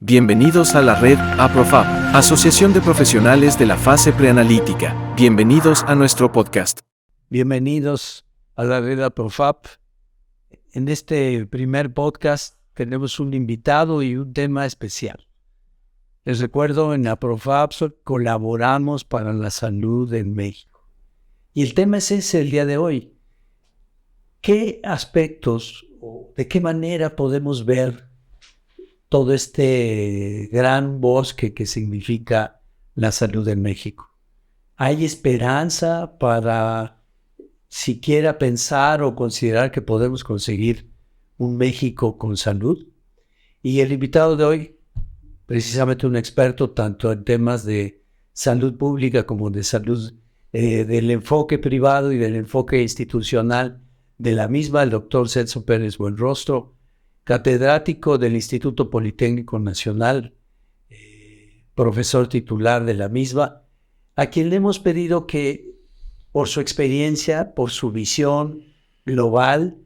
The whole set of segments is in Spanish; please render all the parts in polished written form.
Bienvenidos a la red APROFAP, Asociación de Profesionales de la Fase Preanalítica. Bienvenidos a nuestro podcast. Bienvenidos a la red APROFAP. En este primer podcast tenemos un invitado y un tema especial. Les recuerdo, en APROFAP colaboramos para la salud en México. Y el tema es ese el día de hoy. ¿Qué aspectos o de qué manera podemos ver todo este gran bosque que significa la salud en México? ¿Hay esperanza para siquiera pensar o considerar que podemos conseguir un México con salud? Y el invitado de hoy, precisamente un experto tanto en temas de salud pública como de salud, del enfoque privado y del enfoque institucional de la misma, el doctor Celso Pérez Buenrostro, catedrático del Instituto Politécnico Nacional, profesor titular de la misma, a quien le hemos pedido que, por su experiencia, por su visión global,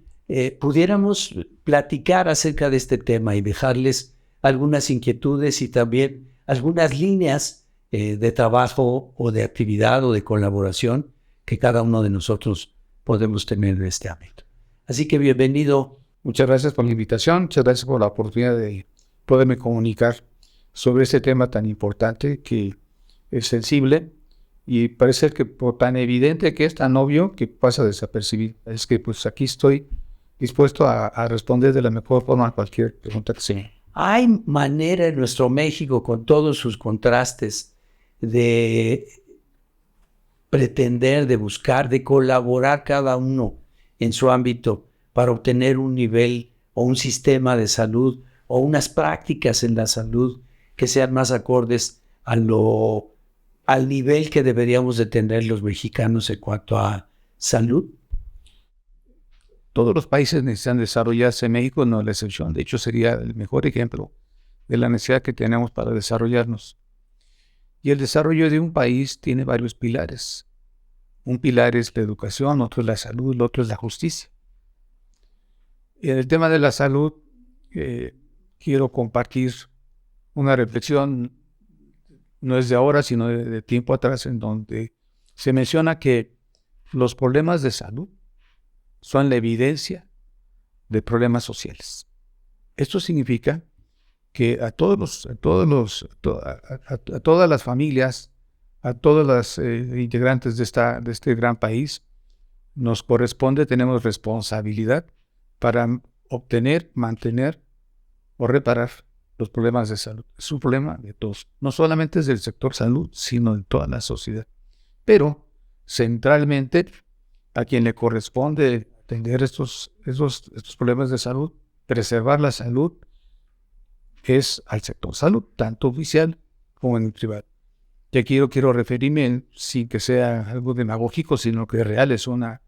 pudiéramos platicar acerca de este tema y dejarles algunas inquietudes y también algunas líneas de trabajo o de actividad o de colaboración que cada uno de nosotros podemos tener en este ámbito. Así que bienvenido. Muchas gracias por la invitación, muchas gracias por la oportunidad de poderme comunicar sobre este tema tan importante que es sensible y parece que por tan evidente que es, tan obvio que pasa desapercibido. Es que pues aquí estoy dispuesto a responder de la mejor forma a cualquier pregunta que sea. ¿Hay manera en nuestro México, con todos sus contrastes, de pretender, de buscar, de colaborar cada uno en su ámbito para obtener un nivel o un sistema de salud o unas prácticas en la salud que sean más acordes al nivel que deberíamos de tener los mexicanos en cuanto a salud? Todos los países necesitan desarrollarse, México no es la excepción. De hecho, sería el mejor ejemplo de la necesidad que tenemos para desarrollarnos. Y el desarrollo de un país tiene varios pilares. Un pilar es la educación, otro es la salud, el otro es la justicia. Y en el tema de la salud, quiero compartir una reflexión, no es de ahora, sino de tiempo atrás, en donde se menciona que los problemas de salud son la evidencia de problemas sociales. Esto significa que a todas las familias, a todas las integrantes de este gran país, nos corresponde, tenemos responsabilidad para obtener, mantener o reparar los problemas de salud. Es un problema de todos, no solamente es del sector salud, sino de toda la sociedad. Pero, centralmente, a quien le corresponde atender estos problemas de salud, preservar la salud, es al sector salud, tanto oficial como en el privado. Y aquí yo quiero referirme, sin que sea algo demagógico, sino que real es una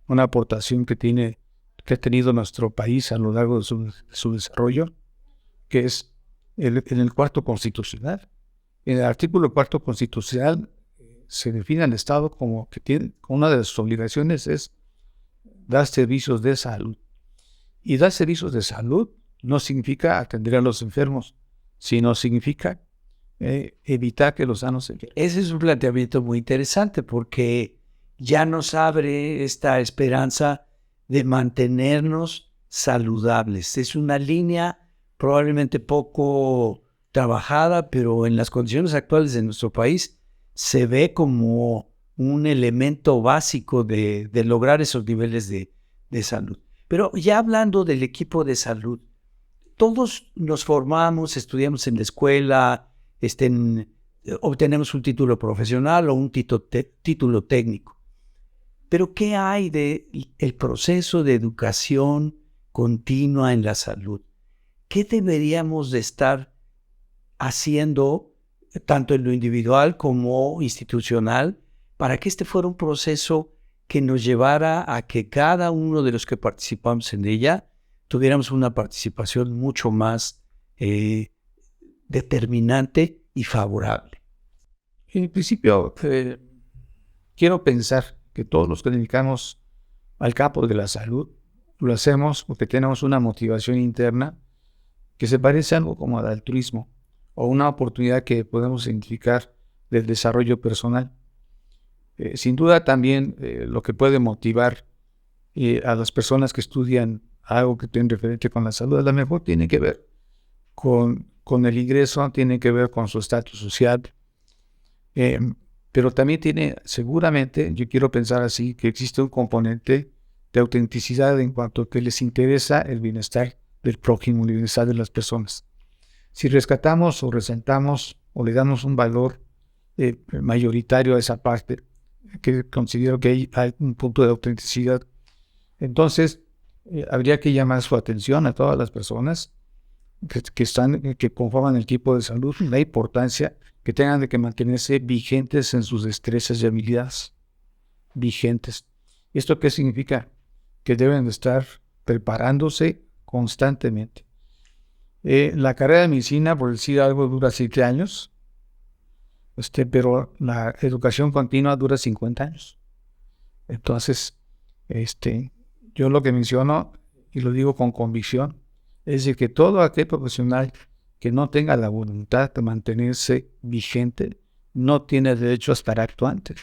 aportación que ha tenido nuestro país a lo largo de su desarrollo, que es en el cuarto constitucional. En el artículo cuarto constitucional se define al Estado como que una de sus obligaciones es dar servicios de salud. Y dar servicios de salud no significa atender a los enfermos, sino significa evitar que los sanos se enfermen. Ese es un planteamiento muy interesante porque ya nos abre esta esperanza de mantenernos saludables. Es una línea probablemente poco trabajada, pero en las condiciones actuales de nuestro país se ve como un elemento básico de lograr esos niveles de salud. Pero ya hablando del equipo de salud, todos nos formamos, estudiamos en la escuela, obtenemos un título profesional o un título técnico. Pero ¿qué hay del proceso de educación continua en la salud? ¿Qué deberíamos de estar haciendo, tanto en lo individual como institucional, para que este fuera un proceso que nos llevara a que cada uno de los que participamos en ella tuviéramos una participación mucho más determinante y favorable? En principio, quiero pensar que todos los que dedicamos al campo de la salud lo hacemos porque tenemos una motivación interna que se parece a algo como al altruismo. o una oportunidad que podemos identificar del desarrollo personal. Sin duda también lo que puede motivar a las personas que estudian algo que tiene referente con la salud, a lo mejor tiene que ver con el ingreso, tiene que ver con su estatus social, pero también tiene, seguramente, yo quiero pensar así, que existe un componente de autenticidad en cuanto a que les interesa el bienestar del prójimo, el bienestar de las personas. Si rescatamos o resaltamos o le damos un valor mayoritario a esa parte, que considero que hay un punto de autenticidad, entonces habría que llamar su atención a todas las personas que conforman el equipo de salud, la importancia que tengan de que mantenerse vigentes en sus destrezas y habilidades. Vigentes. ¿Esto qué significa? Que deben de estar preparándose constantemente. La carrera de medicina, por decir algo, dura 7 años, pero la educación continua dura 50 años. Entonces, yo lo que menciono, y lo digo con convicción, es decir, que todo aquel profesional que no tenga la voluntad de mantenerse vigente no tiene derecho a estar actuante.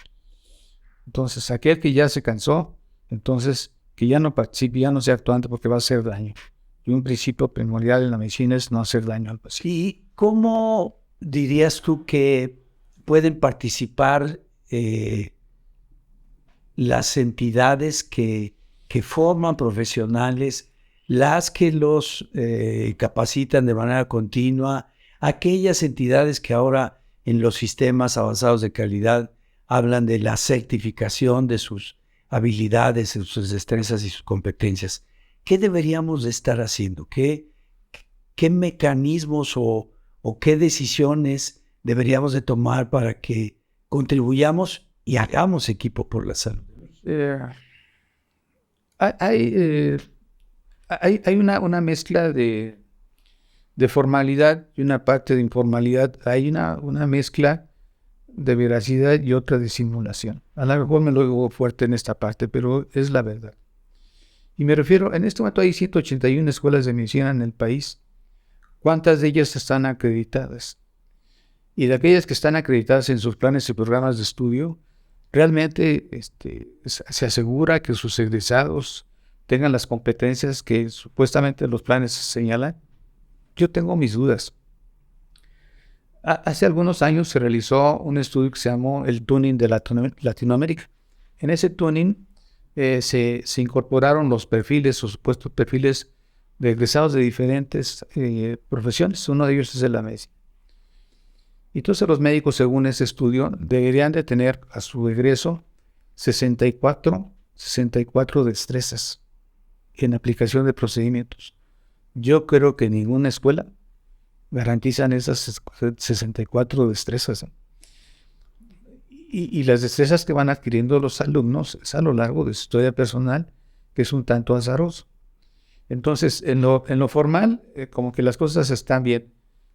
Entonces, aquel que ya se cansó, entonces que ya no participe, ya no sea actuante porque va a hacer daño. Y un principio primordial en la medicina es no hacer daño al paciente. ¿Y cómo dirías tú que pueden participar las entidades que forman profesionales, las que los capacitan de manera continua, aquellas entidades que ahora en los sistemas avanzados de calidad hablan de la certificación de sus habilidades, de sus destrezas y sus competencias? ¿Qué deberíamos de estar haciendo? ¿Qué mecanismos o qué decisiones deberíamos de tomar para que contribuyamos y hagamos equipo por la salud? Hay una mezcla de formalidad y una parte de informalidad. Hay una mezcla de veracidad y otra de simulación. A lo mejor me lo digo fuerte en esta parte, pero es la verdad. Y me refiero, en este momento hay 181 escuelas de medicina en el país. ¿Cuántas de ellas están acreditadas? Y de aquellas que están acreditadas en sus planes y programas de estudio, realmente se asegura que sus egresados tengan las competencias que supuestamente los planes señalan. Yo tengo mis dudas. Hace algunos años se realizó un estudio que se llamó el Tuning de Latinoamérica. En ese tuning se incorporaron los perfiles o supuestos perfiles de egresados de diferentes profesiones. Uno de ellos es el de la medicina. Y entonces los médicos, según ese estudio, deberían de tener a su egreso 64 destrezas en aplicación de procedimientos. Yo creo que ninguna escuela garantizan esas 64 destrezas. Y las destrezas que van adquiriendo los alumnos es a lo largo de su historia personal, que es un tanto azaroso. Entonces, en lo formal, como que las cosas están bien.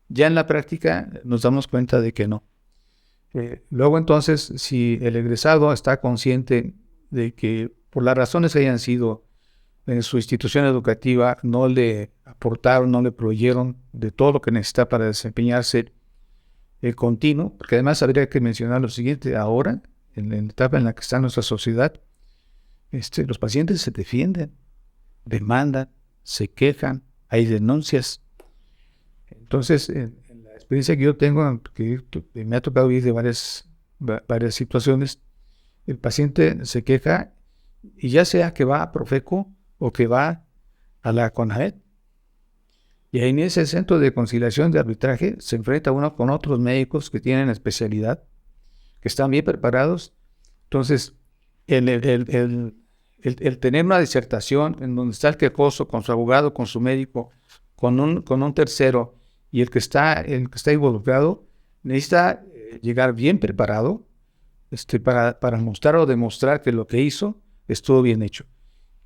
Ya en la práctica nos damos cuenta de que no. Luego entonces, si el egresado está consciente de que por las razones que hayan sido en su institución educativa no le aportaron, no le proveyeron de todo lo que necesita para desempeñarse continuo, porque además habría que mencionar lo siguiente: ahora, en la etapa en la que está nuestra sociedad, los pacientes se defienden, demandan, se quejan, hay denuncias. Entonces, en la experiencia que yo tengo, que me ha tocado vivir de varias situaciones, el paciente se queja y ya sea que va a Profeco o que va a la CONAED. Y ahí en ese centro de conciliación de arbitraje se enfrenta uno con otros médicos que tienen especialidad, que están bien preparados. Entonces, el tener una disertación en donde está el quejoso con su abogado, con su médico, con un tercero, y el que está involucrado necesita llegar bien preparado para mostrar o demostrar que lo que hizo estuvo bien hecho.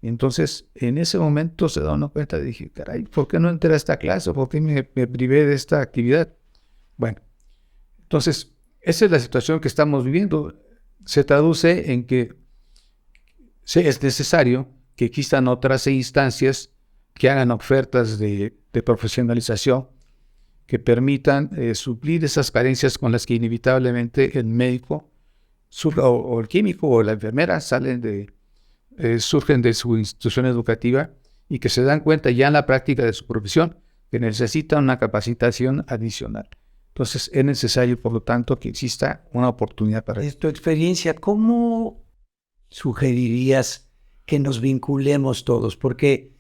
Entonces, en ese momento se da una cuenta y dije, caray, ¿por qué no entré a esta clase? ¿Por qué me privé de esta actividad? Bueno, entonces, esa es la situación que estamos viviendo. Se traduce en que es necesario que existan otras instancias que hagan ofertas de profesionalización, que permitan suplir esas carencias con las que inevitablemente el médico o el químico o la enfermera surgen de su institución educativa y que se dan cuenta ya en la práctica de su profesión que necesitan una capacitación adicional. Entonces es necesario, por lo tanto, que exista una oportunidad para En tu experiencia, ¿cómo sugerirías que nos vinculemos todos? Porque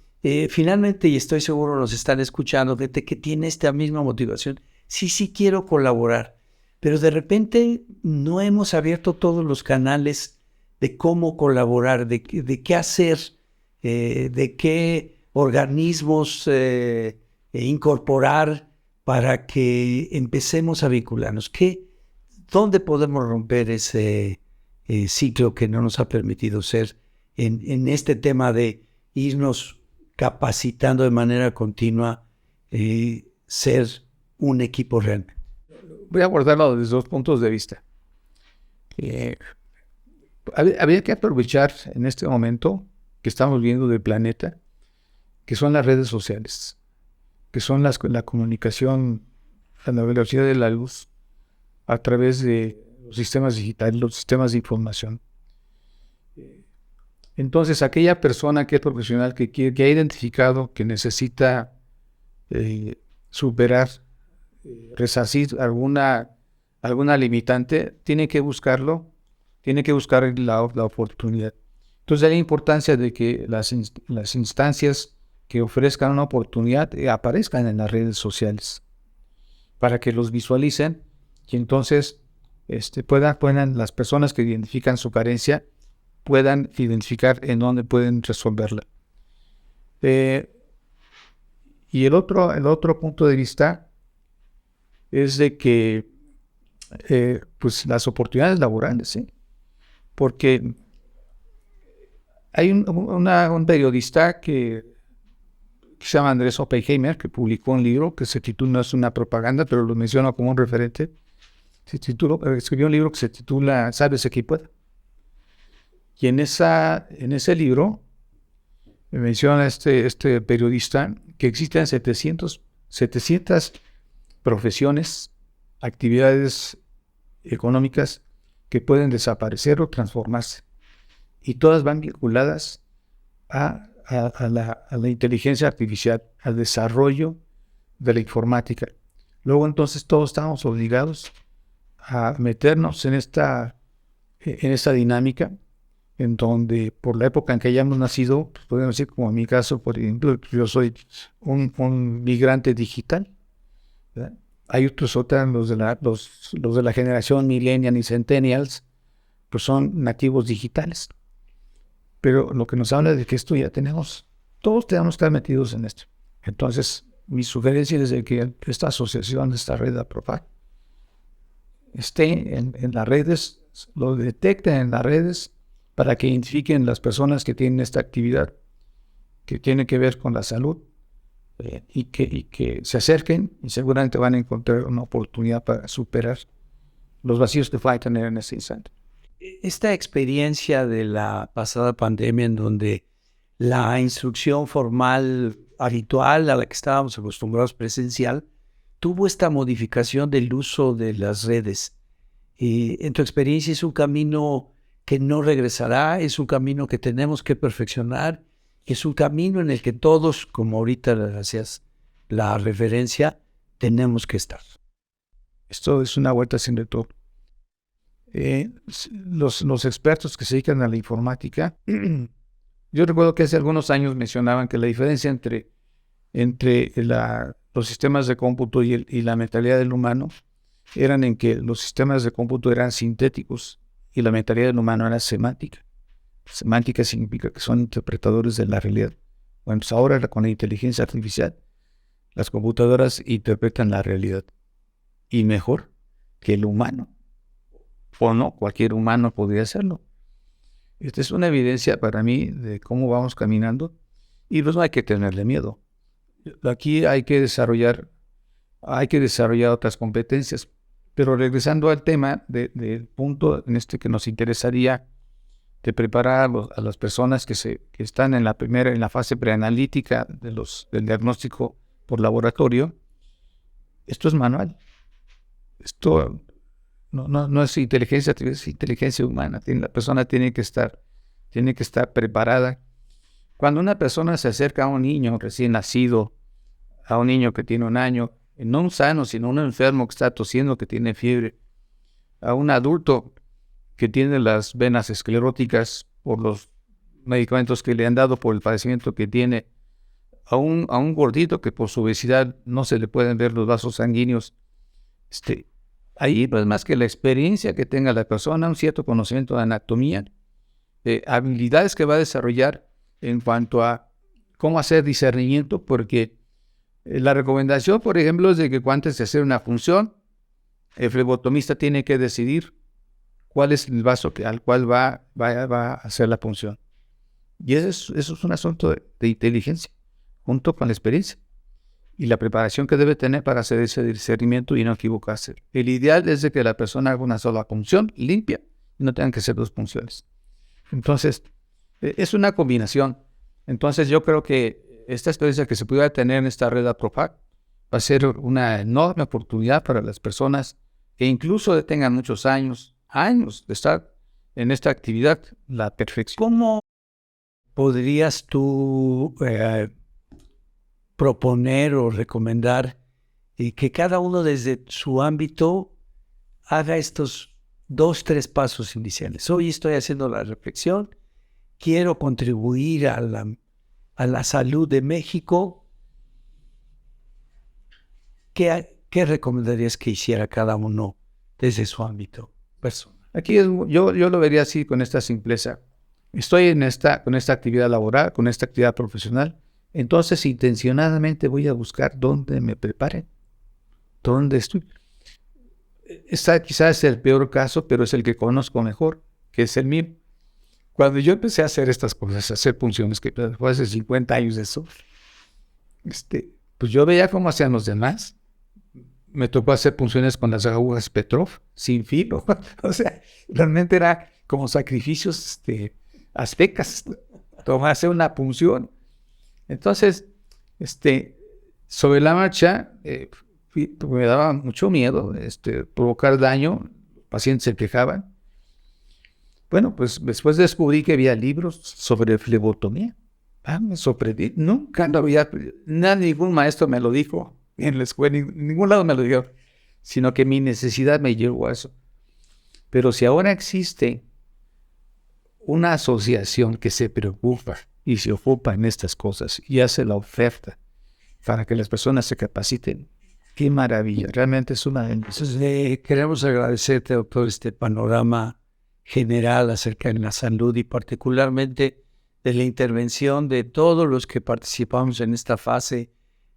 finalmente, y estoy seguro nos están escuchando, gente que tiene esta misma motivación. Sí quiero colaborar, pero de repente no hemos abierto todos los canales de cómo colaborar, de qué hacer, de qué organismos incorporar para que empecemos a vincularnos. ¿Dónde podemos romper ese ciclo que no nos ha permitido ser en este tema de irnos capacitando de manera continua, ser un equipo realmente? Voy a abordarlo desde dos puntos de vista. Habría que aprovechar en este momento que estamos viendo del planeta, que son las redes sociales, que son la comunicación a la velocidad de la luz a través de los sistemas digitales, los sistemas de información. Entonces, aquella persona que es profesional, que ha identificado que necesita superar, resarcir alguna limitante, tiene que buscar la oportunidad. Entonces, hay la importancia de que las instancias que ofrezcan una oportunidad aparezcan en las redes sociales para que los visualicen y entonces puedan las personas que identifican su carencia puedan identificar en dónde pueden resolverla. Y el otro punto de vista es de que pues las oportunidades laborales, ¿sí? Porque hay un periodista que se llama Andrés Oppenheimer, que publicó un libro que se titula, no es una propaganda, pero lo menciono como un referente. Escribió un libro que se titula Sálvese quien pueda. Y en ese libro menciona este periodista que existen 700 profesiones, actividades económicas que pueden desaparecer o transformarse. Y todas van vinculadas a la inteligencia artificial, al desarrollo de la informática. Luego entonces todos estamos obligados a meternos en esta dinámica en donde por la época en que hayamos nacido, pues podemos decir, como en mi caso, por ejemplo, yo soy un migrante digital, ¿verdad? Hay otros, los de la generación millennial y centennials, pues son nativos digitales. Pero lo que nos habla de que esto ya todos tenemos que estar metidos en esto. Entonces, mi sugerencia es de que esta asociación, esta red de APROFAC, esté en las redes, lo detecten en las redes para que identifiquen las personas que tienen esta actividad que tiene que ver con la salud y que se acerquen y seguramente van a encontrar una oportunidad para superar los vacíos que pueden tener en este instante. Esta experiencia de la pasada pandemia en donde la instrucción formal habitual a la que estábamos acostumbrados presencial tuvo esta modificación del uso de las redes. En tu experiencia, ¿es un camino que no regresará? ¿Es un camino que tenemos que perfeccionar? ¿Es un camino en el que todos, como ahorita hacías la referencia, tenemos que estar? Esto es una vuelta sin retorno. Los expertos que se dedican a la informática, yo recuerdo que hace algunos años mencionaban que la diferencia entre los sistemas de cómputo y la mentalidad del humano eran en que los sistemas de cómputo eran sintéticos y la mentalidad del humano era semántica. Semántica significa que son interpretadores de la realidad. Bueno, pues ahora con la inteligencia artificial, las computadoras interpretan la realidad y mejor que el humano. O no, cualquier humano podría hacerlo. Esta es una evidencia para mí de cómo vamos caminando y pues no hay que tenerle miedo. Aquí hay que desarrollar otras competencias. Pero regresando al tema del punto en que nos interesaría de preparar a las personas que están en la fase preanalítica del diagnóstico por laboratorio, Esto es manual. Esto no es inteligencia, es inteligencia humana. La persona tiene que estar preparada. Cuando una persona se acerca a un niño recién nacido, a un niño que tiene 1 año, no un sano, sino un enfermo que está tosiendo, que tiene fiebre, a un adulto que tiene las venas escleróticas por los medicamentos que le han dado, por el padecimiento que tiene, a un gordito que por su obesidad no se le pueden ver los vasos sanguíneos, ahí no es más que la experiencia que tenga la persona, un cierto conocimiento de anatomía, habilidades que va a desarrollar en cuanto a cómo hacer discernimiento, porque la recomendación, por ejemplo, es de que antes de hacer una función, el flebotomista tiene que decidir cuál es el vaso al cual va a hacer la punción. Y eso es un asunto de inteligencia, junto con la experiencia y la preparación que debe tener para hacer ese discernimiento y no equivocarse. El ideal es de que la persona haga una sola punción limpia y no tengan que hacer 2 punciones. Entonces, es una combinación. Entonces, yo creo que esta experiencia que se pudiera tener en esta red APROFAC va a ser una enorme oportunidad para las personas que incluso tengan muchos años de estar en esta actividad, la perfección. ¿Cómo podrías tú proponer o recomendar que cada uno desde su ámbito haga estos 2, 3 pasos iniciales? Hoy estoy haciendo la reflexión, quiero contribuir a la salud de México. ¿Qué recomendarías que hiciera cada uno desde su ámbito personal? Aquí yo lo vería así, con esta simpleza. Estoy con esta actividad laboral, con esta actividad profesional, entonces intencionadamente voy a buscar dónde me preparen, dónde estoy. Quizás es el peor caso, pero es el que conozco mejor, que es el mío. Cuando yo empecé a hacer estas cosas, a hacer punciones, que fue hace 50 años de eso, pues yo veía cómo hacían los demás. Me tocó hacer punciones con las agujas Petrov, sin filo. O sea, realmente era como sacrificios aztecas, tomarse una punción. Entonces, sobre la marcha, me daba mucho miedo provocar daño, los pacientes se quejaban. Bueno, pues después descubrí que había libros sobre flebotomía. Me sorprendí, nunca lo había, ningún maestro me lo dijo en la escuela, en ningún lado me lo dijo, sino que mi necesidad me llevó a eso. Pero si ahora existe una asociación que se preocupa y se ocupa en estas cosas y hace la oferta para que las personas se capaciten, qué maravilla, realmente es una bendición. Entonces, queremos agradecerte, doctor, este panorama general acerca de la salud y particularmente de la intervención de todos los que participamos en esta fase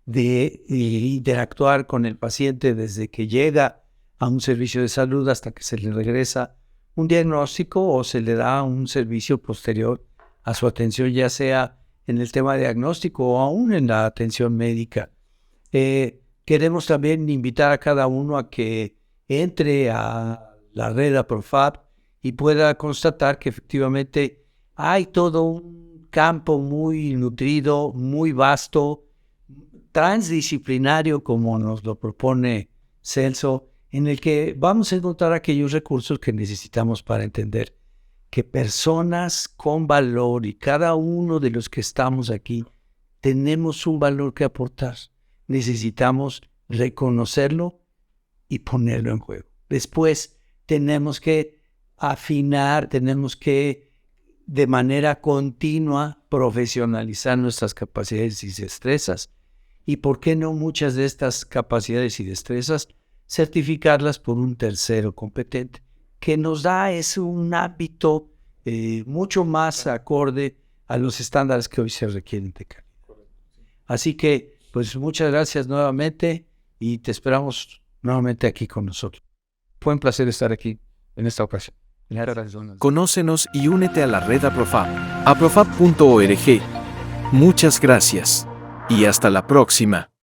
de interactuar con el paciente desde que llega a un servicio de salud hasta que se le regresa un diagnóstico o se le da un servicio posterior a su atención, ya sea en el tema diagnóstico o aún en la atención médica. Queremos también invitar a cada uno a que entre a la red APROFAP y pueda constatar que efectivamente hay todo un campo muy nutrido, muy vasto, transdisciplinario, como nos lo propone Celso, en el que vamos a encontrar aquellos recursos que necesitamos para entender que personas con valor y cada uno de los que estamos aquí tenemos un valor que aportar. Necesitamos reconocerlo y ponerlo en juego. Después tenemos que afinar, tenemos que de manera continua profesionalizar nuestras capacidades y destrezas. Y por qué no muchas de estas capacidades y destrezas certificarlas por un tercero competente, que nos da un ámbito mucho más acorde a los estándares que hoy se requieren de calidad. Así que, pues muchas gracias nuevamente y te esperamos nuevamente aquí con nosotros. Fue un placer estar aquí en esta ocasión. Conócenos y únete a la red APROFAP, aprofap.org. Muchas gracias y hasta la próxima.